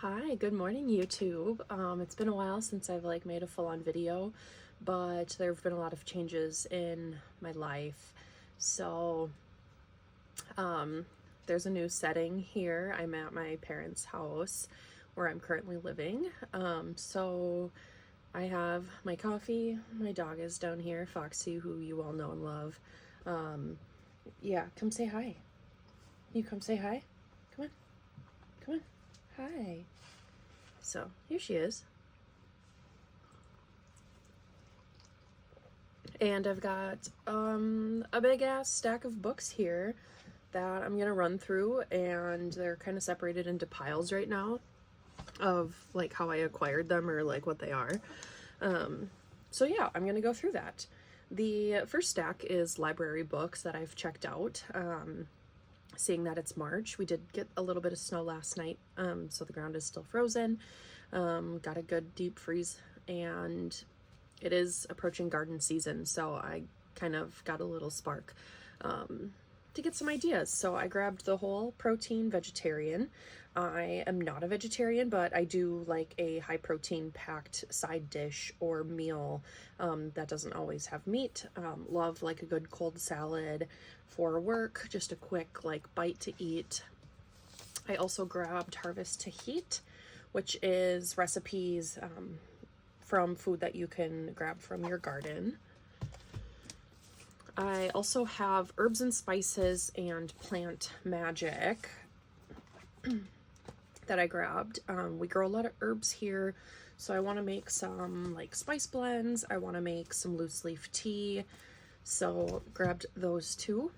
Hi, good morning, YouTube. It's been a while since I've made a full-on video, but there have been a lot of changes in my life. So, there's a new setting here. I'm at my parents' house where I'm currently living. So I have my coffee. My dog is down here, Foxy, who you all know and love. Yeah, come say hi. You come say hi. Come on. Come on. Hi. So here she is. And I've got a big ass stack of books here that I'm gonna run through, and they're kind of separated into piles right now of how I acquired them or what they are. So yeah, I'm gonna go through that. The first stack is library books that I've checked out. Seeing that it's March, we did get a little bit of snow last night, so the ground is still frozen. Got a good deep freeze, and it is approaching garden season, so I kind of got a little spark to get some ideas. So I grabbed the Whole Protein Vegetarian. I am not a vegetarian, but I do like a high protein packed side dish or meal that doesn't always have meat. Love a good cold salad for work, just a quick bite to eat. I also grabbed Harvest to Heat, which is recipes from food that you can grab from your garden. I also have Herbs and Spices and Plant Magic that I grabbed. We grow a lot of herbs here, so I want to make some spice blends. I want to make some loose leaf tea, so grabbed those two.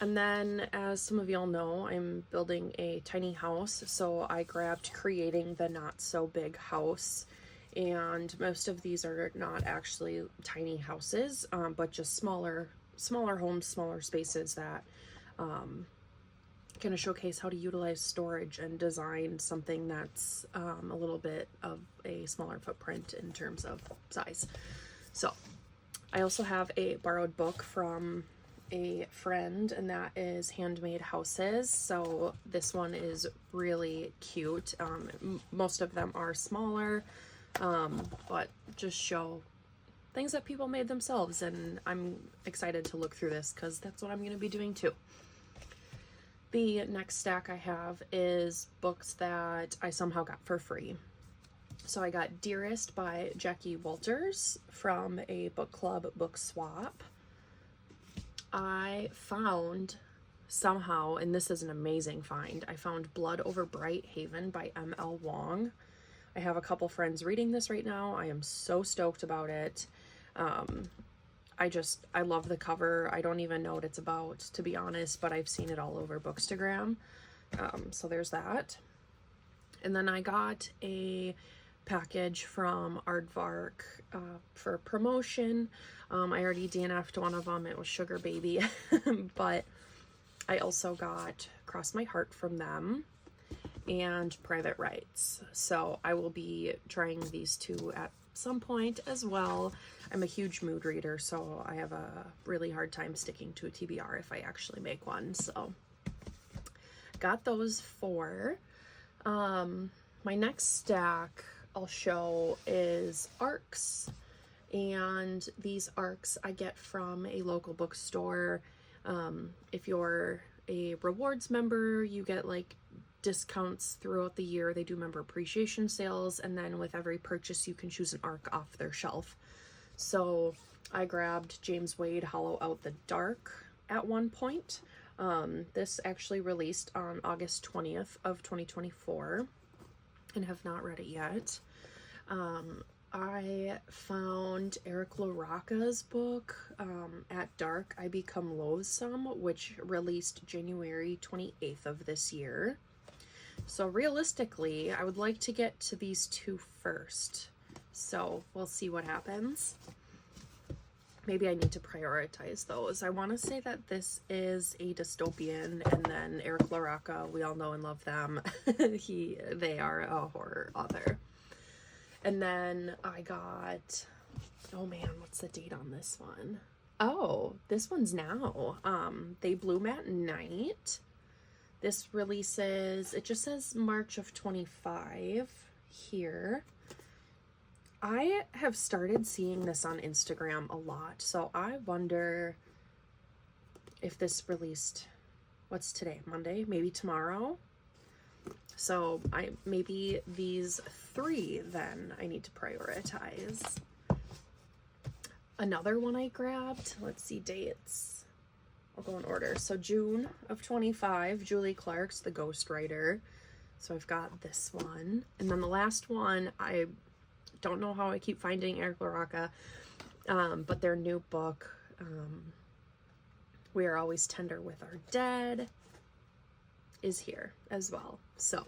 And then, as some of y'all know, I'm building a tiny house, so I grabbed Creating the Not So Big House. And most of these are not actually tiny houses, but just smaller homes, smaller spaces that kind of showcase how to utilize storage and design something that's a little bit of a smaller footprint in terms of size. So I also have a borrowed book from a friend, and that is Handmade Houses. So this one is really cute. Most of them are smaller, but just show things that people made themselves, and I'm excited to look through this because that's what I'm going to be doing too. The next stack I have is books that I somehow got for free. So I got Dearest by Jackie Walters from a book club book swap. I found somehow, and this is an amazing find, I found Blood Over Bright Haven by M.L. Wong. I have a couple friends reading this right now. I am so stoked about it. I love the cover. I don't even know what it's about, to be honest, but I've seen it all over Bookstagram. So there's that. And then I got a package from Aardvark for promotion. I already DNF'd one of them. It was Sugar Baby. But I also got Cross My Heart from them and Private Rights. So I will be trying these two at some point as well. I'm a huge mood reader, so I have a really hard time sticking to a TBR if I actually make one. So got those four. My next stack I'll show is ARCs, and these ARCs I get from a local bookstore. If you're a rewards member, you get discounts throughout the year. They do member appreciation sales, and then with every purchase you can choose an ARC off their shelf. So I grabbed James Wade Hollow Out the Dark at one point. This actually released on August 20th of 2024 and have not read it yet. I found Eric LaRocca's book, At Dark I Become Loathsome, which released January 28th of this year. So realistically, I would like to get to these two first. So we'll see what happens. Maybe I need to prioritize those. I want to say that this is a dystopian, and then Eric LaRocca, we all know and love them. They are a horror author. And then I got, oh man, what's the date on this one? Oh, this one's now. They Bloom at Night. This releases, it just says March of 25 here. I have started seeing this on Instagram a lot, so I wonder if this released, what's today, Monday, maybe tomorrow. So maybe these 3 then I need to prioritize. Another one I grabbed, let's see dates. I'll go in order. So June of 25, Julie Clark's The Ghostwriter. So I've got this one. And then the last one, I don't know how I keep finding Eric LaRocca, but their new book, We Are Always Tender with Our Dead, is here as well. So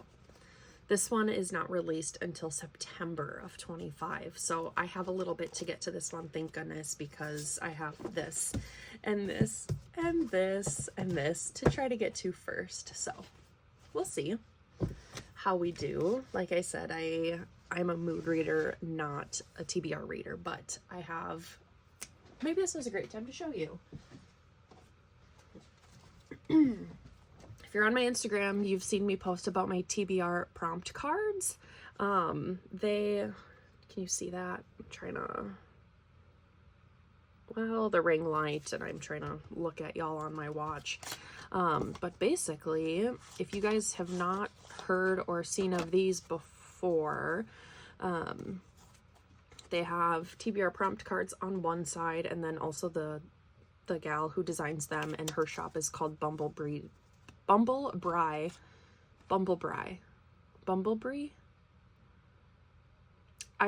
this one is not released until September of 25. So I have a little bit to get to this one, thank goodness, because I have this and this and this and this to try to get to first. So we'll see how we do. Like I said, I'm a mood reader, not a TBR reader, but I have, maybe this is a great time to show you. If you're on my Instagram, you've seen me post about my TBR prompt cards. Can you see that? I'm trying to, well, the ring light, and I'm trying to look at y'all on my watch. But basically, if you guys have not heard or seen of these before, they have TBR prompt cards on one side, and then also the gal who designs them, and her shop is called Bumblebee. I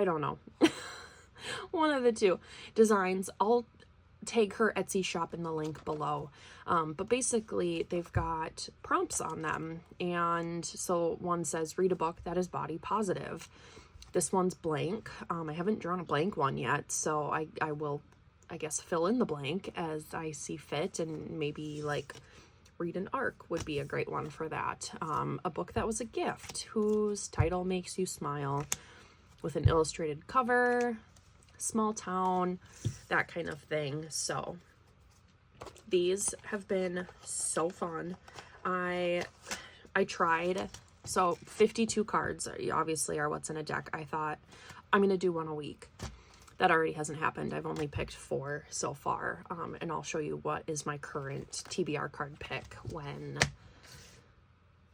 don't know. One of the two designs. I'll tag her Etsy shop in the link below. But basically they've got prompts on them. And so one says, read a book that is body positive. This one's blank. I haven't drawn a blank one yet, so I will, I guess, fill in the blank as I see fit, and maybe like read an arc would be a great one for that. A book that was a gift, whose title makes you smile, with an illustrated cover, small town, that kind of thing. So these have been so fun. I tried, so 52 cards obviously are what's in a deck. I thought I'm gonna do one a week. That already hasn't happened. I've only picked 4 so far, and I'll show you what is my current TBR card pick when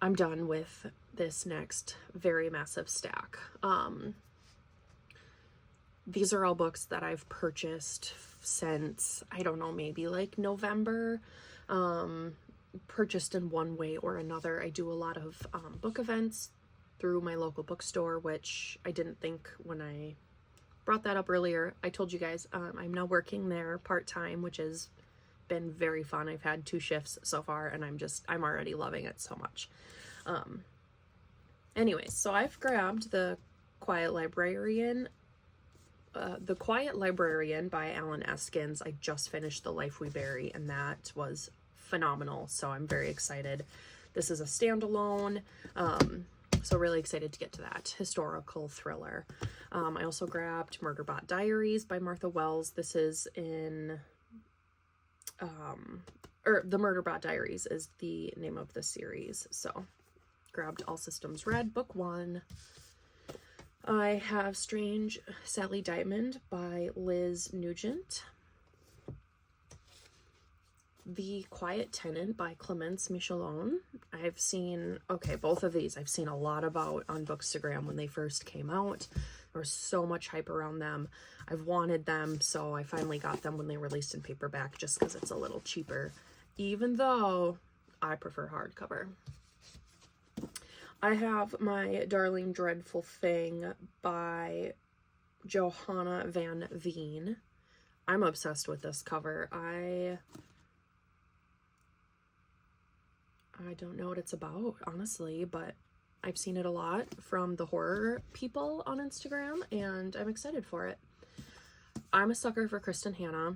I'm done with this next very massive stack. These are all books that I've purchased since, I don't know, maybe like November, purchased in one way or another. I do a lot of book events through my local bookstore, which I didn't think when I brought that up earlier. I told you guys I'm now working there part-time, which has been very fun. I've had 2 shifts so far, and I'm already loving it so much. Anyways, so I've grabbed The Quiet Librarian by Alan Eskins. I just finished The Life We Bury, and that was phenomenal, so I'm very excited. This is a standalone, so really excited to get to that historical thriller. I also grabbed Murderbot Diaries by Martha Wells. This is in, The Murderbot Diaries is the name of the series. So grabbed All Systems Red, book 1. I have Strange Sally Diamond by Liz Nugent. The Quiet Tenant by Clemence Michelon. I've seen, okay, both of these I've seen a lot about on Bookstagram when they first came out. There was so much hype around them. I've wanted them, so I finally got them when they released in paperback, just because it's a little cheaper, even though I prefer hardcover. I have My Darling Dreadful Thing by Johanna Van Veen. I'm obsessed with this cover. I don't know what it's about, honestly, but I've seen it a lot from the horror people on Instagram, and I'm excited for it. I'm a sucker for Kristen Hanna.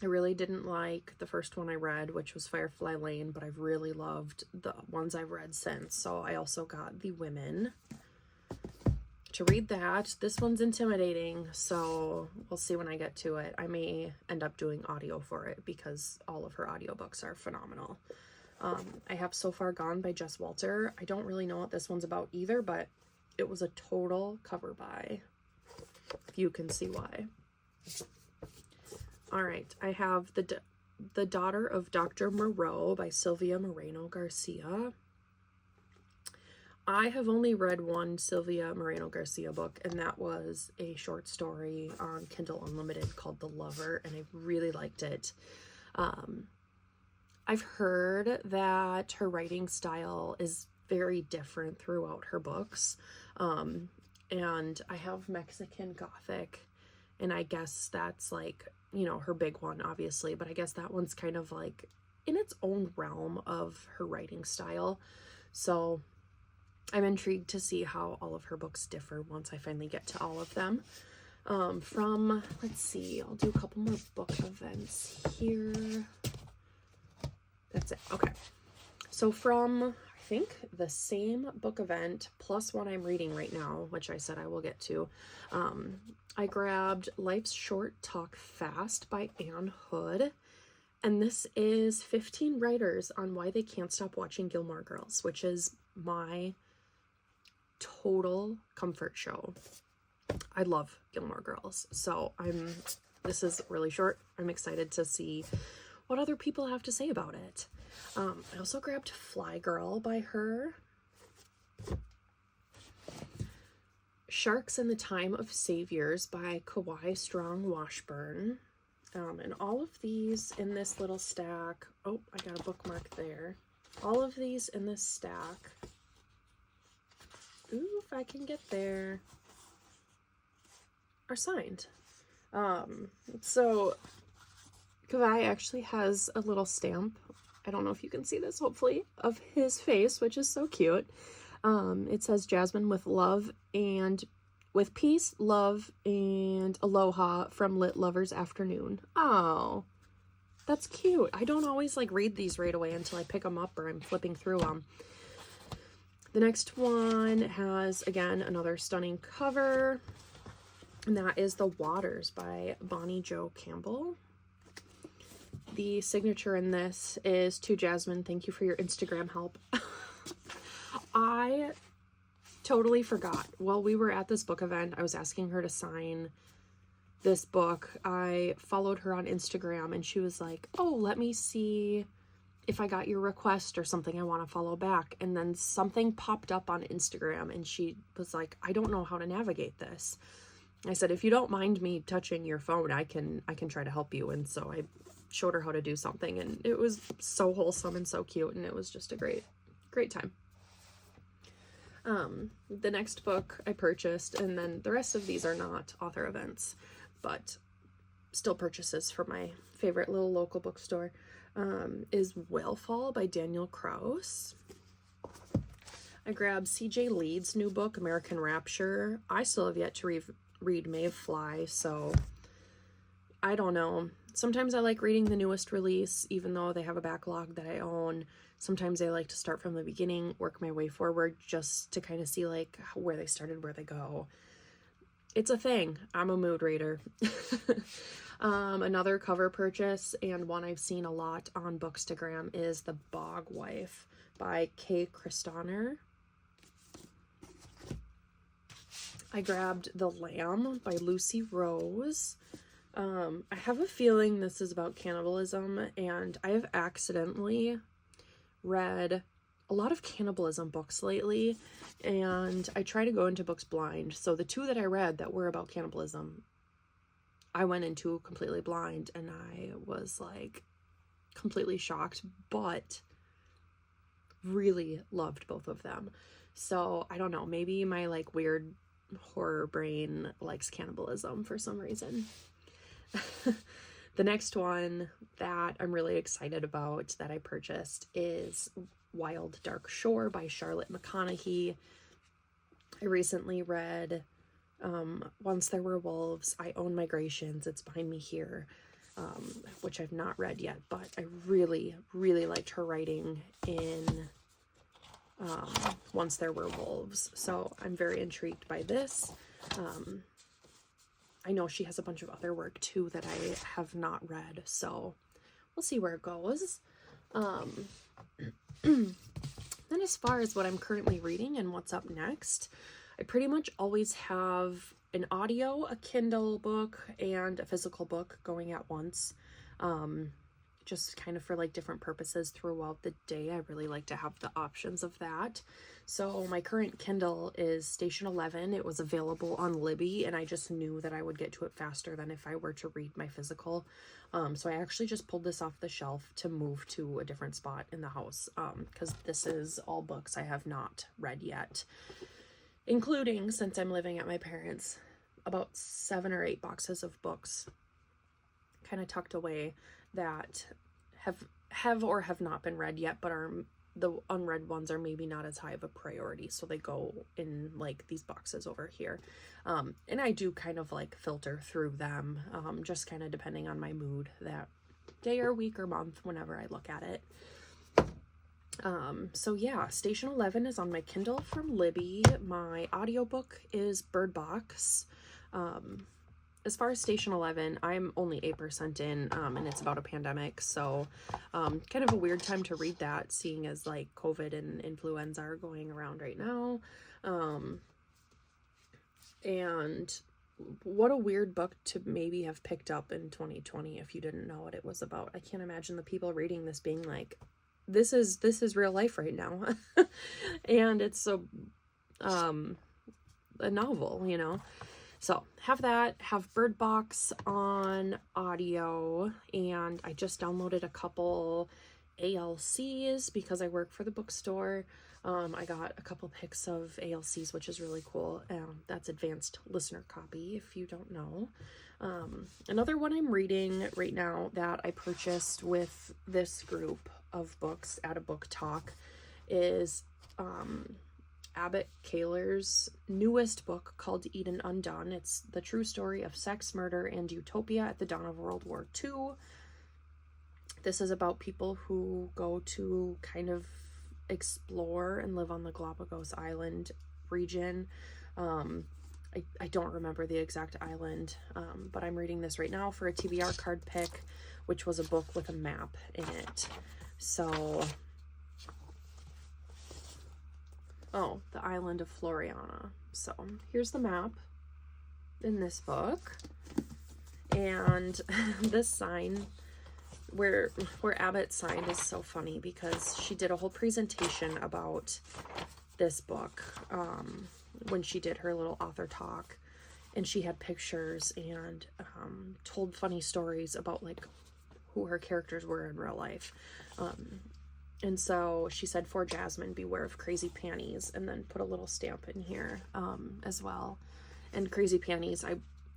I really didn't like the first one I read, which was Firefly Lane, but I've really loved the ones I've read since. So I also got The Women to read that. This one's intimidating, so we'll see when I get to it. I may end up doing audio for it because all of her audiobooks are phenomenal. I have So Far Gone by Jess Walter. I don't really know what this one's about either, but it was a total cover buy, if you can see why. All right, I have The Daughter of Dr. Moreau by Sylvia Moreno Garcia. I have only read one Sylvia Moreno Garcia book, and that was a short story on Kindle Unlimited called The Lover, and I really liked it. I've heard that her writing style is very different throughout her books, and I have Mexican Gothic, and I guess that's like, you know, her big one, obviously, but I guess that one's kind of like in its own realm of her writing style. So I'm intrigued to see how all of her books differ once I finally get to all of them. Let's see, I'll do a couple more book events here. That's it. Okay. So from, I think, the same book event plus one I'm reading right now, which I said I will get to, I grabbed Life's Short Talk Fast by Anne Hood. And this is 15 writers on why they can't stop watching Gilmore Girls, which is my total comfort show. I love Gilmore Girls. So this is really short. I'm excited to see what other people have to say about it. I also grabbed Fly Girl by her. Sharks in the Time of Saviors by Kawai Strong Washburn. And all of these in this little stack. Oh, I got a bookmark there. All of these in this stack. Ooh, if I can get there. Are signed. So Kawai actually has a little stamp. I don't know if you can see this, hopefully, of his face, which is so cute. It says Jasmine with love and with peace, love, and aloha from Lit Lovers Afternoon. Oh, that's cute. I don't always like read these right away until I pick them up or I'm flipping through them. The next one has, again, another stunning cover, and that is The Waters by Bonnie Jo Campbell. The signature in this is, to Jasmine, thank you for your Instagram help. I totally forgot. While we were at this book event, I was asking her to sign this book. I followed her on Instagram and she was like, oh, let me see if I got your request or something I want to follow back. And then something popped up on Instagram and she was like, I don't know how to navigate this. I said, if you don't mind me touching your phone, I can try to help you. And so I showed her how to do something, and it was so wholesome and so cute, and it was just a great time. The next book I purchased, and then the rest of these are not author events, but still purchases from my favorite little local bookstore, is Whalefall by Daniel Kraus. I grabbed CJ Leeds' new book, American Rapture. I still have yet to read Mayfly, so I don't know. Sometimes I like reading the newest release, even though they have a backlog that I own. Sometimes I like to start from the beginning, work my way forward, just to kind of see like where they started, where they go. It's a thing. I'm a mood reader. Another cover purchase, and one I've seen a lot on Bookstagram, is The Bog Wife by Kay Kristoner. I grabbed The Lamb by Lucy Rose. I have a feeling this is about cannibalism, and I have accidentally read a lot of cannibalism books lately, and I try to go into books blind. So the two that I read that were about cannibalism, I went into completely blind, and I was like completely shocked, but really loved both of them. So I don't know, maybe my like weird horror brain likes cannibalism for some reason. The next one that I'm really excited about that I purchased is Wild Dark Shore by Charlotte McConaughey. I recently read Once There Were Wolves. I Own Migrations. It's behind me here, which I've not read yet, but I really, really liked her writing in Once There Were Wolves. So I'm very intrigued by this. I know she has a bunch of other work too that I have not read, so we'll see where it goes. Um, then as far as what I'm currently reading and what's up next, I pretty much always have an audio, a Kindle book, and a physical book going at once. Just kind of for like different purposes throughout the day. I really like to have the options of that. So my current Kindle is Station 11. It was available on Libby, and I just knew that I would get to it faster than if I were to read my physical. So I actually just pulled this off the shelf to move to a different spot in the house, because this is all books I have not read yet, including, since I'm living at my parents', about 7 or 8 boxes of books kind of tucked away that have or have not been read yet, but are the unread ones are maybe not as high of a priority, so they go in like these boxes over here. And I do kind of like filter through them, just kind of depending on my mood that day or week or month whenever I look at it. So yeah, Station 11 is on my Kindle from Libby. My audiobook is Bird Box. As far as Station 11, I'm only 8% in, and it's about a pandemic, so kind of a weird time to read that, seeing as like COVID and influenza are going around right now. And what a weird book to maybe have picked up in 2020 if you didn't know what it was about. I can't imagine the people reading this being like, this is real life right now. And it's a novel, you know. So have that, have Bird Box on audio, and I just downloaded a couple ALCs because I work for the bookstore. I got a couple pics of ALCs, which is really cool. That's advanced listener copy, if you don't know. Another one I'm reading right now that I purchased with this group of books at a book talk is Abbott Kaler's newest book called Eden Undone. It's the true story of sex, murder, and utopia at the dawn of World War II. This is about people who go to kind of explore and live on the Galapagos Island region. I don't remember the exact island, but I'm reading this right now for a TBR card pick, which was a book with a map in it. So... oh, the island of Floriana. So here's the map in this book. And this sign, where Abbott signed, is so funny because she did a whole presentation about this book when she did her little author talk. And she had pictures and told funny stories about like who her characters were in real life. And so she said, for Jasmine, beware of crazy panties, and then put a little stamp in here as well. And crazy panties,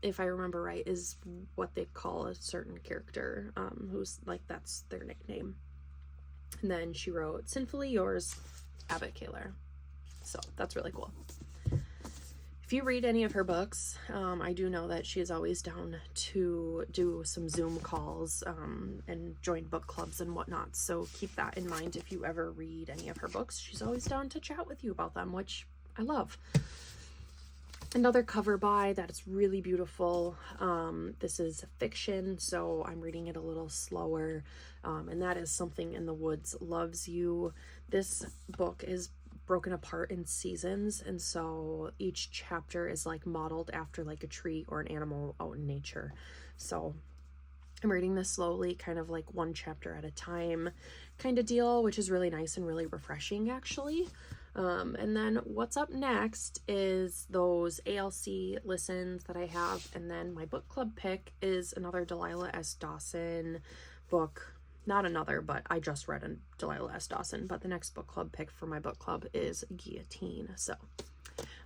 if I remember right, is what they call a certain character who's like, that's their nickname. And then she wrote, sinfully yours, Abbott Kaler. So that's really cool. If you read any of her books, I do know that she is always down to do some Zoom calls and join book clubs and whatnot. So keep that in mind if you ever read any of her books. She's always down to chat with you about them, which I love. Another cover by that is really beautiful. This is fiction, so I'm reading it a little slower. And that is Something in the Woods Loves You. This book is broken apart in seasons, and so each chapter is like modeled after like a tree or an animal out in nature. So I'm reading this slowly, kind of like one chapter at a time kind of deal, which is really nice and really refreshing actually. And then what's up next is those ALC listens that I have, and then my book club pick is another Delilah S. Dawson book. Not another, but I just read a Delilah S. Dawson, but the next book club pick for my book club is Guillotine. So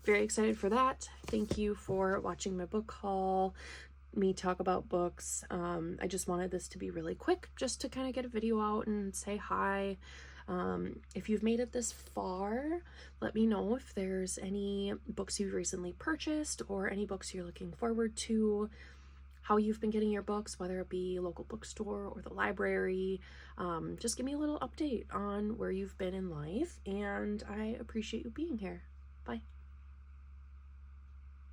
very excited for that. Thank you for watching my book haul, me talk about books. I just wanted this to be really quick, just to kind of get a video out and say hi. If you've made it this far, let me know if there's any books you've recently purchased or any books you're looking forward to, how you've been getting your books, whether it be local bookstore or the library. Just give me a little update on where you've been in life, and I appreciate you being here. Bye.